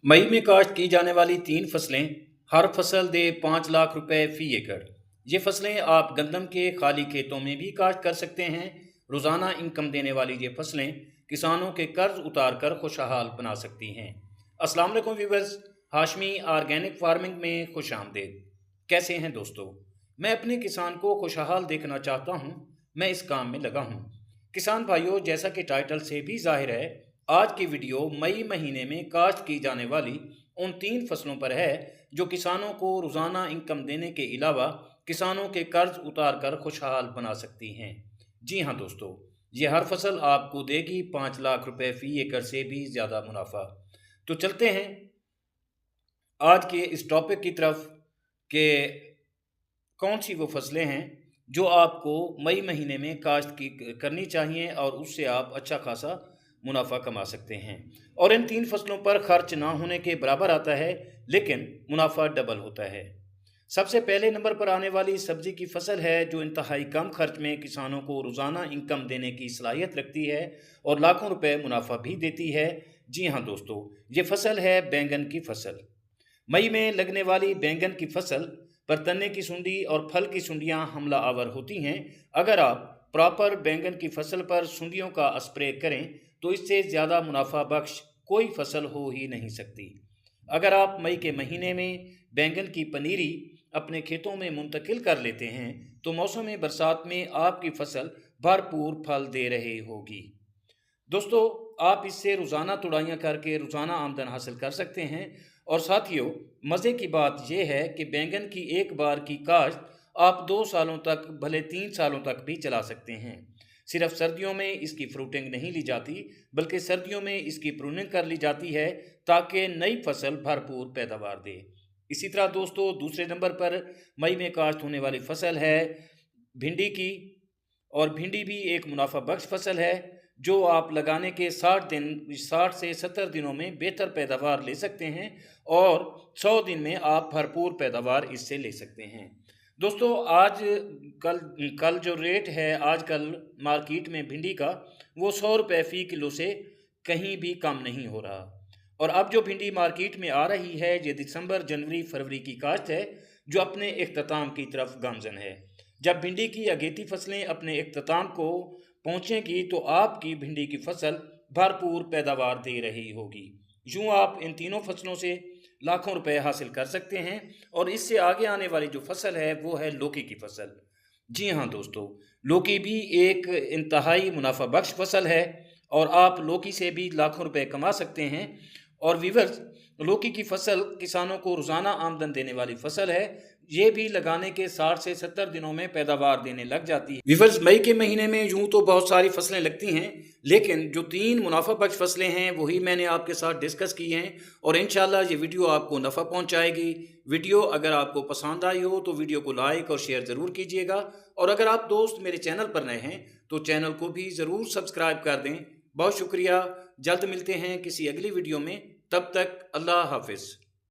मई में काश्त की जाने वाली 3 फसलें। हर फसल दे 5 लाख रुपए फी एकड़। ये फसलें आप गंदम के खाली खेतों में भी काश्त कर सकते हैं। रोज़ाना इनकम देने वाली ये फसलें किसानों के कर्ज उतार कर खुशहाल बना सकती हैं। अस्सलाम वालेकुम व्यूवर्स, हाशमी ऑर्गेनिक फार्मिंग में खुश आमदेद। कैसे हैं दोस्तों? मैं अपने किसान को खुशहाल देखना चाहता हूँ। मैं इस काम में लगा हूँ। किसान भाइयों, जैसा कि टाइटल से भी जाहिर है, आज की वीडियो मई महीने में काश्त की जाने वाली उन 3 फसलों पर है जो किसानों को रोज़ाना इनकम देने के अलावा किसानों के कर्ज उतार कर खुशहाल बना सकती हैं। जी हाँ दोस्तों, ये हर फसल आपको देगी 5 लाख रुपए फी एकड़ से भी ज़्यादा मुनाफा। तो चलते हैं आज के इस टॉपिक की तरफ कि कौन सी वो फसलें हैं जो आपको मई महीने में काश्त की करनी चाहिए और उससे आप अच्छा खासा मुनाफा कमा सकते हैं। और इन 3 फसलों पर खर्च ना होने के बराबर आता है, लेकिन मुनाफा डबल होता है। सबसे पहले नंबर पर आने वाली सब्जी की फसल है जो इंतहाई कम खर्च में किसानों को रोज़ाना इनकम देने की सलाहियत रखती है और लाखों रुपए मुनाफा भी देती है। जी हाँ दोस्तों, ये फसल है बैंगन की फसल। मई में लगने वाली बैंगन की फसल पर तने की सुंडी और फल की सुंडियां हमला आवर होती हैं। अगर आप प्रॉपर बैंगन की फसल पर सुंडियों का स्प्रे करें तो इससे ज़्यादा मुनाफा बख्श कोई फसल हो ही नहीं सकती। अगर आप मई के महीने में बैंगन की पनीरी अपने खेतों में मुंतकिल कर लेते हैं तो मौसम बरसात में आपकी फसल भरपूर फल दे रही होगी। दोस्तों, आप इससे रोज़ाना तुड़ाइयाँ करके रोज़ाना आमदन हासिल कर सकते हैं। और साथियों, मज़े की बात यह है कि बैंगन की एक बार की काश्त आप 2 सालों तक, भले 3 सालों तक भी चला सकते हैं। सिर्फ सर्दियों में इसकी फ्रूटिंग नहीं ली जाती, बल्कि सर्दियों में इसकी प्रूनिंग कर ली जाती है ताकि नई फसल भरपूर पैदावार दे। इसी तरह दोस्तों, दूसरे नंबर पर मई में काश्त होने वाली फसल है भिंडी की। और भिंडी भी एक मुनाफा बख्श फसल है जो आप लगाने के 60 से 70 दिनों में बेहतर पैदावार ले सकते हैं और 100 दिन में आप भरपूर पैदावार इससे ले सकते हैं। दोस्तों, आज कल कल जो रेट है आजकल मार्केट में भिंडी का, वो 100 रुपये फ़ी किलो से कहीं भी कम नहीं हो रहा। और अब जो भिंडी मार्केट में आ रही है ये दिसंबर, जनवरी, फरवरी की काश्त है जो अपने इख्तिताम की तरफ गामजन है। जब भिंडी की अगेती फसलें अपने इख्तिताम को पहुँचेंगी तो आपकी भिंडी की फसल भरपूर पैदावार दे रही होगी। यूँ आप इन तीनों फसलों से लाखों रुपए हासिल कर सकते हैं। और इससे आगे आने वाली जो फसल है वो है लौकी की फसल। जी हाँ दोस्तों, लौकी भी एक इंतहाई मुनाफा बख्श फसल है और आप लौकी से भी लाखों रुपए कमा सकते हैं। और वीवर्स, लौकी की फसल किसानों को रोज़ाना आमदन देने वाली फसल है। ये भी लगाने के 60 से 70 दिनों में पैदावार देने लग जाती है। वीवर्स, मई के महीने में यूं तो बहुत सारी फसलें लगती हैं, लेकिन जो 3 मुनाफा बख्श फसलें हैं वही मैंने आपके साथ डिस्कस की हैं और इंशाल्लाह ये वीडियो आपको नफ़ा पहुंचाएगी। वीडियो अगर आपको पसंद आई हो तो वीडियो को लाइक और शेयर ज़रूर कीजिएगा। और अगर आप दोस्त मेरे चैनल पर नए हैं तो चैनल को भी ज़रूर सब्सक्राइब कर दें। बहुत शुक्रिया। जल्द मिलते हैं किसी अगली वीडियो में। तब तक अल्लाह हाफिज़।